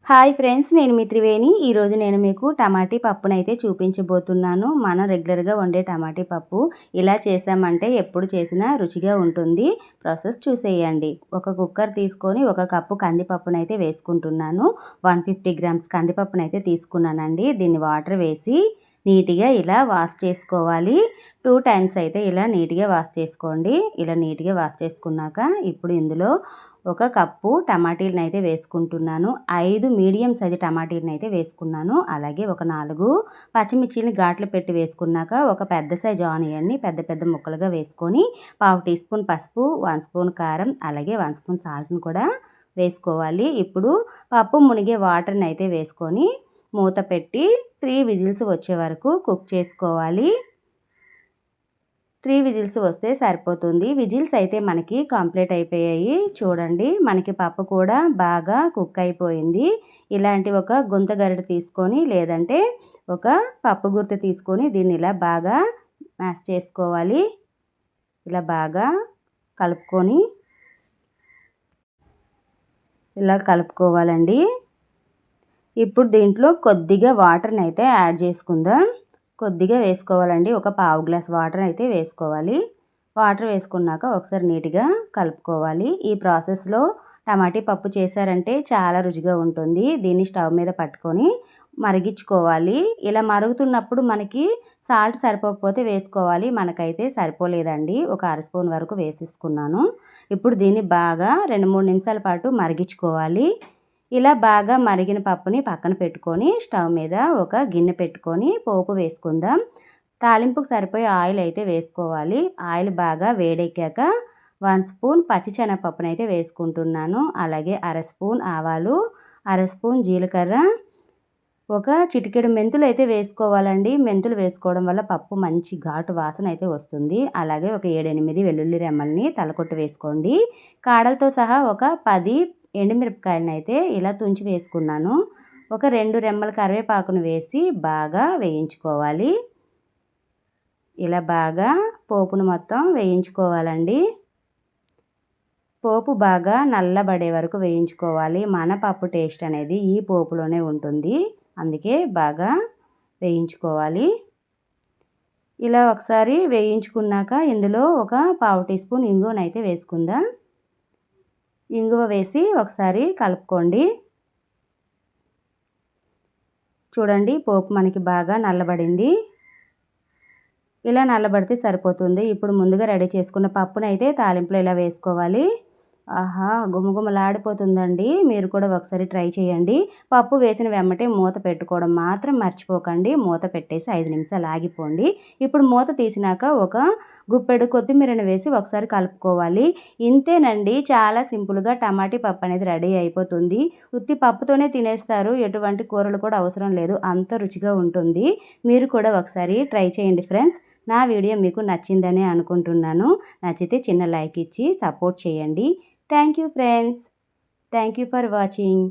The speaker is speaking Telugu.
హాయ్ ఫ్రెండ్స్, నేను మీ త్రివేణి. ఈరోజు నేను మీకు టమాటీ పప్పునైతే చూపించబోతున్నాను. మనం రెగ్యులర్గా వండే టమాటీ పప్పు ఇలా చేసామంటే ఎప్పుడు చేసినా రుచిగా ఉంటుంది. ప్రాసెస్ చూసేయండి. ఒక కుక్కర్ తీసుకొని 1 కప్పు కందిపప్పునైతే వేసుకుంటున్నాను. 150 గ్రామ్స్ కందిపప్పునైతే తీసుకున్నానండి. దీన్ని వాటర్ వేసి నీట్గా ఇలా వాష్ చేసుకోవాలి. 2 టైమ్స్ అయితే ఇలా నీట్గా వాష్ చేసుకోండి. ఇలా నీట్గా వాష్ చేసుకున్నాక ఇప్పుడు ఇందులో 1 కప్పు టమాటీలను అయితే వేసుకుంటున్నాను. 5 మీడియం సైజు టమాటీలను అయితే వేసుకున్నాను. అలాగే ఒక 4 పచ్చిమిర్చిని ఘాట్లు పెట్టి వేసుకున్నాక ఒక పెద్ద సైజు ఆనియన్ని పెద్ద పెద్ద ముక్కలుగా వేసుకొని 1/2 టీ స్పూన్ పసుపు, 1 స్పూన్ కారం, అలాగే 1 స్పూన్ సాల్ట్ని కూడా వేసుకోవాలి. ఇప్పుడు పప్పు మునిగే వాటర్ని అయితే వేసుకొని మూత పెట్టి 3 విజిల్స్ వచ్చే వరకు కుక్ చేసుకోవాలి. 3 విజిల్స్ వస్తే సరిపోతుంది. విజిల్స్ అయితే మనకి కంప్లీట్ అయిపోయాయి. చూడండి, మనకి పప్పు కూడా బాగా కుక్ అయిపోయింది. ఇలాంటి ఒక గుంత గరిటె తీసుకొని లేదంటే ఒక పప్పు గుర్తు తీసుకొని దీన్ని ఇలా బాగా మ్యాష్ చేసుకోవాలి. ఇలా బాగా కలుపుకోవాలండి. ఇప్పుడు దీంట్లో కొద్దిగా వాటర్ని అయితే యాడ్ చేసుకుందాం. కొద్దిగా వేసుకోవాలండి. ఒక 1/2 గ్లాస్ వాటర్ అయితే వేసుకోవాలి. వాటర్ వేసుకున్నాక ఒకసారి నీట్గా కలుపుకోవాలి. ఈ ప్రాసెస్లో టమాటీ పప్పు చేశారంటే చాలా రుచిగా ఉంటుంది. దీన్ని స్టవ్ మీద పట్టుకొని మరిగించుకోవాలి. ఇలా మరుగుతున్నప్పుడు మనకి సాల్ట్ సరిపోకపోతే వేసుకోవాలి. మనకైతే సరిపోలేదండి. ఒక 1/2 స్పూన్ వరకు వేసేసుకున్నాను. ఇప్పుడు దీన్ని బాగా 2-3 నిమిషాల పాటు మరిగించుకోవాలి. ఇలా బాగా మరిగిన పప్పుని పక్కన పెట్టుకొని స్టవ్ మీద ఒక గిన్నె పెట్టుకొని పోపు వేసుకుందాం. తాలింపుకు సరిపోయే ఆయిల్ అయితే వేసుకోవాలి. ఆయిల్ బాగా వేడెక్కాక 1 స్పూన్ పచ్చిశనగపప్పును అయితే వేసుకుంటున్నాను. అలాగే 1/2 స్పూన్ ఆవాలు, 1/2 స్పూన్ జీలకర్ర, ఒక చిటికెడు మెంతులు అయితే వేసుకోవాలండి. మెంతులు వేసుకోవడం వల్ల పప్పు మంచి ఘాటు వాసన అయితే వస్తుంది. అలాగే ఒక 7-8 వెల్లుల్లి రెమ్మల్ని తలకొట్టు వేసుకోండి. కాడలతో సహా ఒక 10 ఎండుమిరపకాయలను అయితే ఇలా తుంచి వేసుకున్నాను. ఒక 2 రెమ్మల కరివేపాకును వేసి బాగా వేయించుకోవాలి. ఇలా బాగా పోపును మొత్తం వేయించుకోవాలండి. పోపు బాగా నల్లబడే వరకు వేయించుకోవాలి. మన పప్పు టేస్ట్ అనేది ఈ పోపులోనే ఉంటుంది. అందుకే బాగా వేయించుకోవాలి. ఇలా ఒకసారి వేయించుకున్నాక ఇందులో ఒక 1/2 టీ స్పూన్ ఇంగువనైతే వేసుకుందాం. ఇంగువ వేసి ఒకసారి కలుపుకోండి. చూడండి, పోపు మనకి బాగా నల్లబడింది. ఇలా నల్లబడితే సరిపోతుంది. ఇప్పుడు ముందుగా రెడీ చేసుకున్న పప్పునైతే తాలింపులో ఇలా వేసుకోవాలి. ఆహా, గుమగుమలాడిపోతుందండి. మీరు కూడా ఒకసారి ట్రై చేయండి. పప్పు వేసిన వెంబటే మూత పెట్టుకోవడం మాత్రం మర్చిపోకండి. మూత పెట్టేసి 5 నిమిషాలు ఆగిపోండి. ఇప్పుడు మూత తీసినాక ఒక గుప్పెడు కొత్తిమీరను వేసి ఒకసారి కలుపుకోవాలి. ఇంతేనండి, చాలా సింపుల్గా టమాటీ పప్పు అనేది రెడీ అయిపోతుంది. ఉత్తి పప్పుతోనే తినేస్తారు. ఎటువంటి కూరలు కూడా అవసరం లేదు. అంత రుచిగా ఉంటుంది. మీరు కూడా ఒకసారి ట్రై చేయండి ఫ్రెండ్స్. నా వీడియో మీకు నచ్చిందని అనుకుంటున్నాను. నచ్చితే చిన్న లైక్ ఇచ్చి సపోర్ట్ చేయండి. Thank you friends. Thank you for watching.